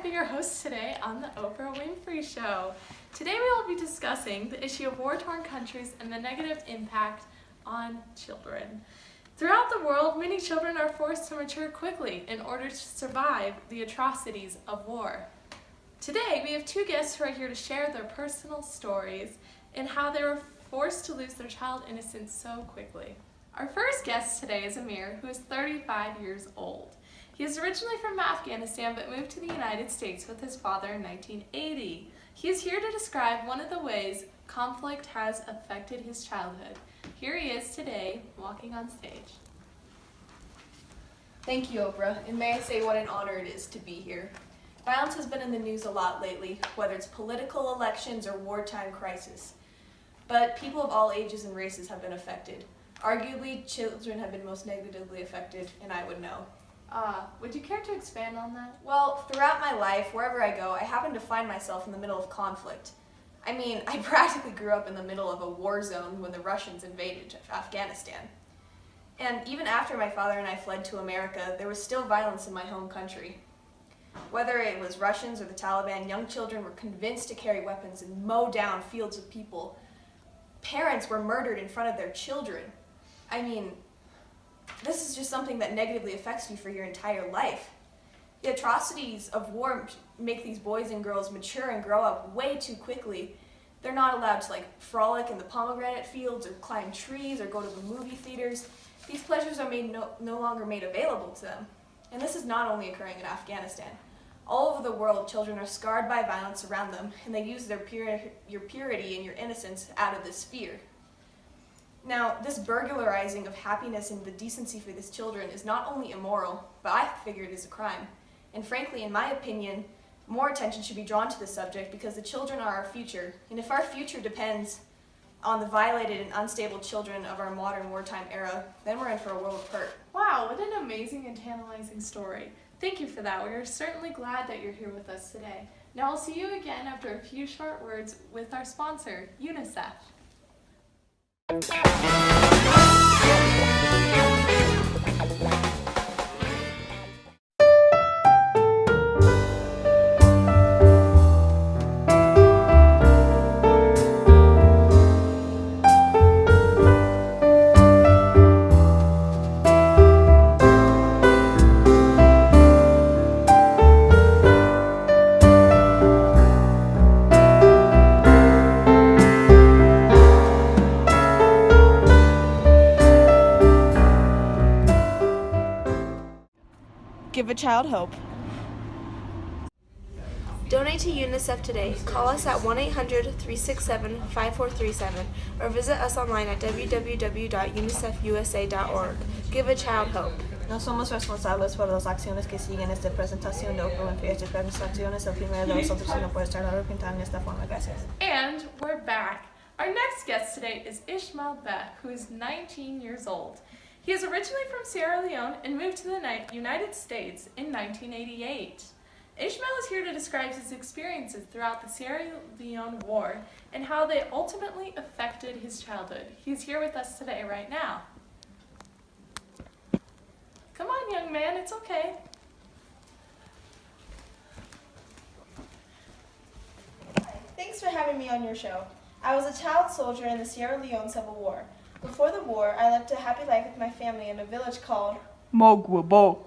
be your host today on the Oprah Winfrey Show. Today we will be discussing the issue of war-torn countries and the negative impact on children. Throughout the world, many children are forced to mature quickly in order to survive the atrocities of war. Today we have two guests who are here to share their personal stories and how they were forced to lose their child innocence so quickly. Our first guest today is Amir, who is 35 years old. He is originally from Afghanistan but moved to the United States with his father in 1980. He is here to describe one of the ways conflict has affected his childhood. Here he is today, walking on stage. Thank you, Oprah, and may I say what an honor it is to be here. Violence has been in the news a lot lately, whether it's political elections or wartime crisis. But people of all ages and races have been affected. Arguably, children have been most negatively affected, and I would know. Would you care to expand on that? Well, throughout my life, wherever I go, I happen to find myself in the middle of conflict. I mean, I practically grew up in the middle of a war zone when the Russians invaded Afghanistan. And even after my father and I fled to America, there was still violence in my home country. Whether it was Russians or the Taliban, young children were convinced to carry weapons and mow down fields of people. Parents were murdered in front of their children. I mean, this is just something that negatively affects you for your entire life. The atrocities of war make these boys and girls mature and grow up way too quickly. They're not allowed to frolic in the pomegranate fields or climb trees or go to the movie theaters. These pleasures are no longer made available to them. And this is not only occurring in Afghanistan. All over the world, children are scarred by violence around them, and they use your purity and your innocence out of this fear. Now, this burglarizing of happiness and the decency for these children is not only immoral, but I figure it is a crime. And frankly, in my opinion, more attention should be drawn to this subject because the children are our future. And if our future depends on the violated and unstable children of our modern wartime era, then we're in for a world of hurt. Wow, what an amazing and tantalizing story. Thank you for that. We are certainly glad that you're here with us today. Now I'll see you again after a few short words with our sponsor, UNICEF. Give a child hope. Donate to UNICEF today. Call us at 1-800-367-5437 or visit us online at www.unicefusa.org. Give a child hope. No somos responsables por las acciones que siguen esta presentación de Oprah Winfrey. Esta presentación es el primero de nosotros y no puede estar arrepentada en esta forma. Gracias. And we're back. Our next guest today is Ishmael Beck, who is 19 years old. He is originally from Sierra Leone and moved to the United States in 1988. Ishmael is here to describe his experiences throughout the Sierra Leone War and how they ultimately affected his childhood. He's here with us today right now. Come on, young man, it's okay. Thanks for having me on your show. I was a child soldier in the Sierra Leone Civil War. Before the war, I lived a happy life with my family in a village called Mogwabo.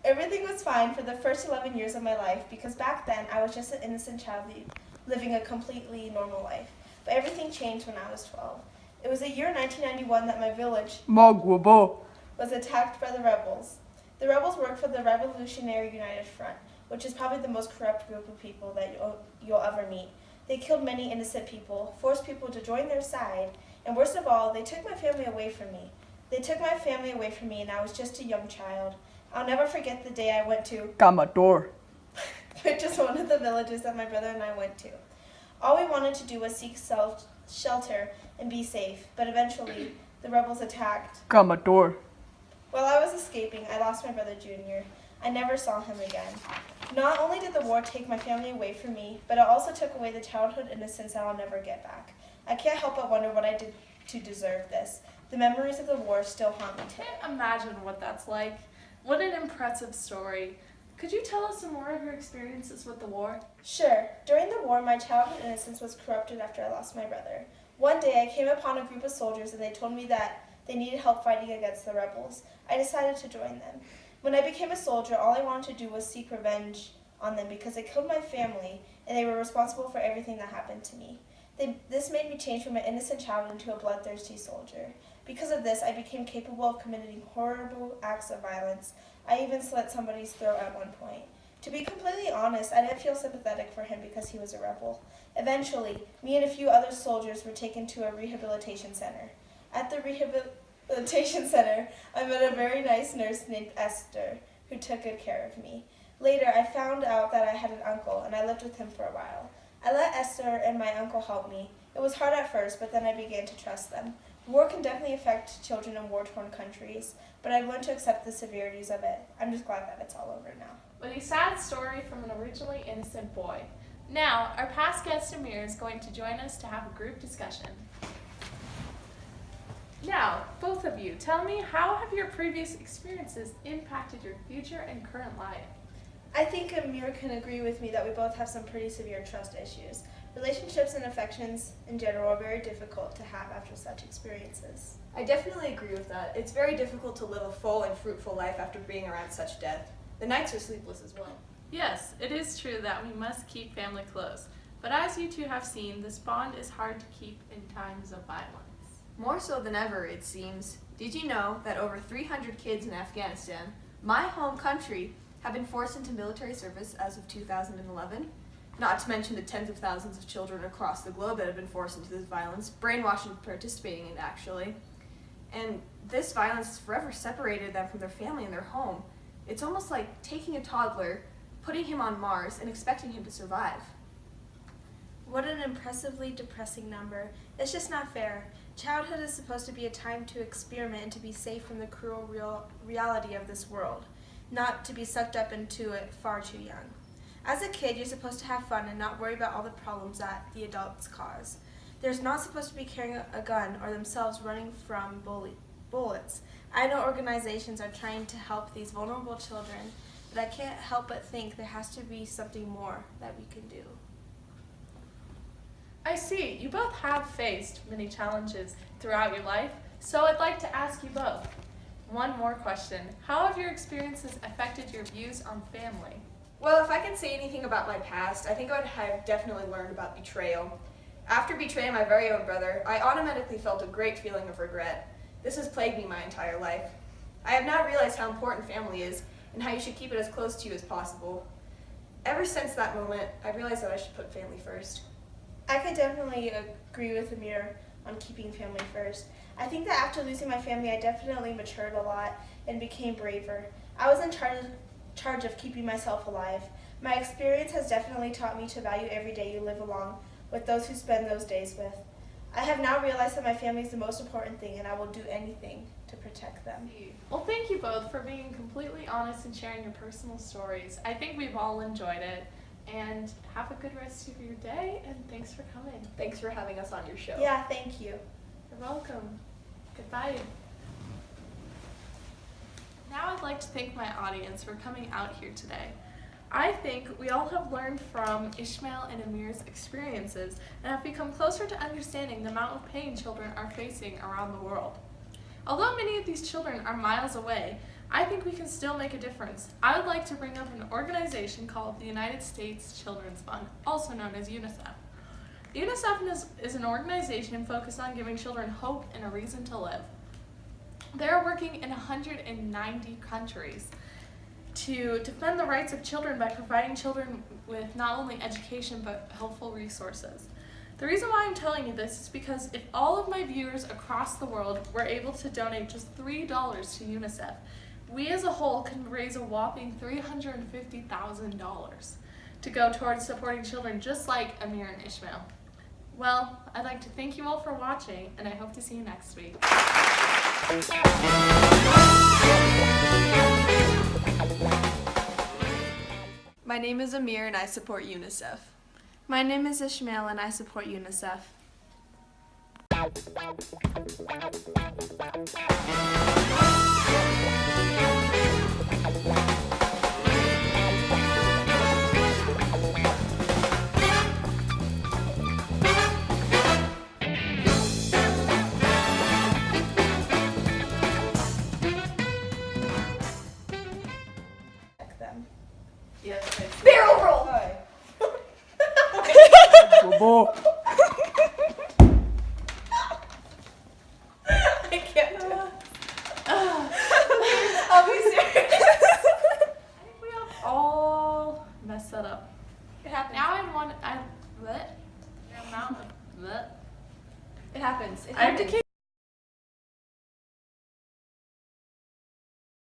Everything was fine for the first 11 years of my life because back then I was just an innocent child living a completely normal life. But everything changed when I was 12. It was the year 1991 that my village Mogwabo was attacked by the rebels. The rebels worked for the Revolutionary United Front, which is probably the most corrupt group of people that you'll ever meet. They killed many innocent people, forced people to join their side, and worst of all, they took my family away from me. And I was just a young child. I'll never forget the day I went to Kamador, which is one of the villages that my brother and I went to. All we wanted to do was seek shelter and be safe, but eventually the rebels attacked. Kamador. While I was escaping, I lost my brother Junior. I never saw him again. Not only did the war take my family away from me, but it also took away the childhood innocence that I'll never get back. I can't help but wonder what I did to deserve this. The memories of the war still haunt me today. Can't imagine what that's like. What an impressive story. Could you tell us some more of your experiences with the war? Sure. During the war, my childhood innocence was corrupted after I lost my brother. One day, I came upon a group of soldiers and they told me that they needed help fighting against the rebels. I decided to join them. When I became a soldier, all I wanted to do was seek revenge on them because they killed my family and they were responsible for everything that happened to me. This made me change from an innocent child into a bloodthirsty soldier. Because of this, I became capable of committing horrible acts of violence. I even slit somebody's throat at one point. To be completely honest, I didn't feel sympathetic for him because he was a rebel. Eventually, me and a few other soldiers were taken to a rehabilitation center. At the rehabilitation center, I met a very nice nurse named Esther who took good care of me. Later, I found out that I had an uncle, and I lived with him for a while. I let Esther and my uncle help me. It was hard at first, but then I began to trust them. War can definitely affect children in war-torn countries, but I've learned to accept the severities of it. I'm just glad that it's all over now. What a sad story from an originally innocent boy. Now, our past guest Amir is going to join us to have a group discussion. Now, both of you, tell me, how have your previous experiences impacted your future and current life? I think Amir can agree with me that we both have some pretty severe trust issues. Relationships and affections in general are very difficult to have after such experiences. I definitely agree with that. It's very difficult to live a full and fruitful life after being around such death. The nights are sleepless as well. Yes, it is true that we must keep family close, but as you two have seen, this bond is hard to keep in times of violence. More so than ever, it seems. Did you know that over 300 kids in Afghanistan, my home country, have been forced into military service as of 2011? Not to mention the tens of thousands of children across the globe that have been forced into this violence, brainwashed and participating in it, actually. And this violence has forever separated them from their family and their home. It's almost like taking a toddler, putting him on Mars, and expecting him to survive. What an impressively depressing number. It's just not fair. Childhood is supposed to be a time to experiment and to be safe from the cruel reality of this world, not to be sucked up into it far too young. As a kid, you're supposed to have fun and not worry about all the problems that the adults cause. They're not supposed to be carrying a gun or themselves running from bullets. I know organizations are trying to help these vulnerable children, but I can't help but think there has to be something more that we can do. I see, you both have faced many challenges throughout your life, so I'd like to ask you both one more question. How have your experiences affected your views on family? Well, if I could say anything about my past, I think I would have definitely learned about betrayal. After betraying my very own brother, I automatically felt a great feeling of regret. This has plagued me my entire life. I have now realized how important family is and how you should keep it as close to you as possible. Ever since that moment, I've realized that I should put family first. I could definitely agree with Amir on keeping family first. I think that after losing my family, I definitely matured a lot and became braver. I was in charge of keeping myself alive. My experience has definitely taught me to value every day you live along with those who spend those days with. I have now realized that my family is the most important thing, and I will do anything to protect them. Well, thank you both for being completely honest and sharing your personal stories. I think we've all enjoyed it. And have a good rest of your day, and thanks for coming. Thanks for having us on your show. Yeah, thank you. You're welcome. Goodbye. Now I'd like to thank my audience for coming out here today. I think we all have learned from Ishmael and Amir's experiences and have become closer to understanding the amount of pain children are facing around the world. Although many of these children are miles away, I think we can still make a difference. I would like to bring up an organization called the United States Children's Fund, also known as UNICEF. UNICEF is an organization focused on giving children hope and a reason to live. They are working in 190 countries to defend the rights of children by providing children with not only education but helpful resources. The reason why I'm telling you this is because if all of my viewers across the world were able to donate just $3 to UNICEF, we as a whole can raise a whopping $350,000 to go towards supporting children just like Amir and Ishmael. Well, I'd like to thank you all for watching, and I hope to see you next week. My name is Amir and I support UNICEF. My name is Ishmael and I support UNICEF. I can't do it. I I'll be serious. think we have all messed that up. It happens. Now what? The amount of what? It happens. It I have to happens. keep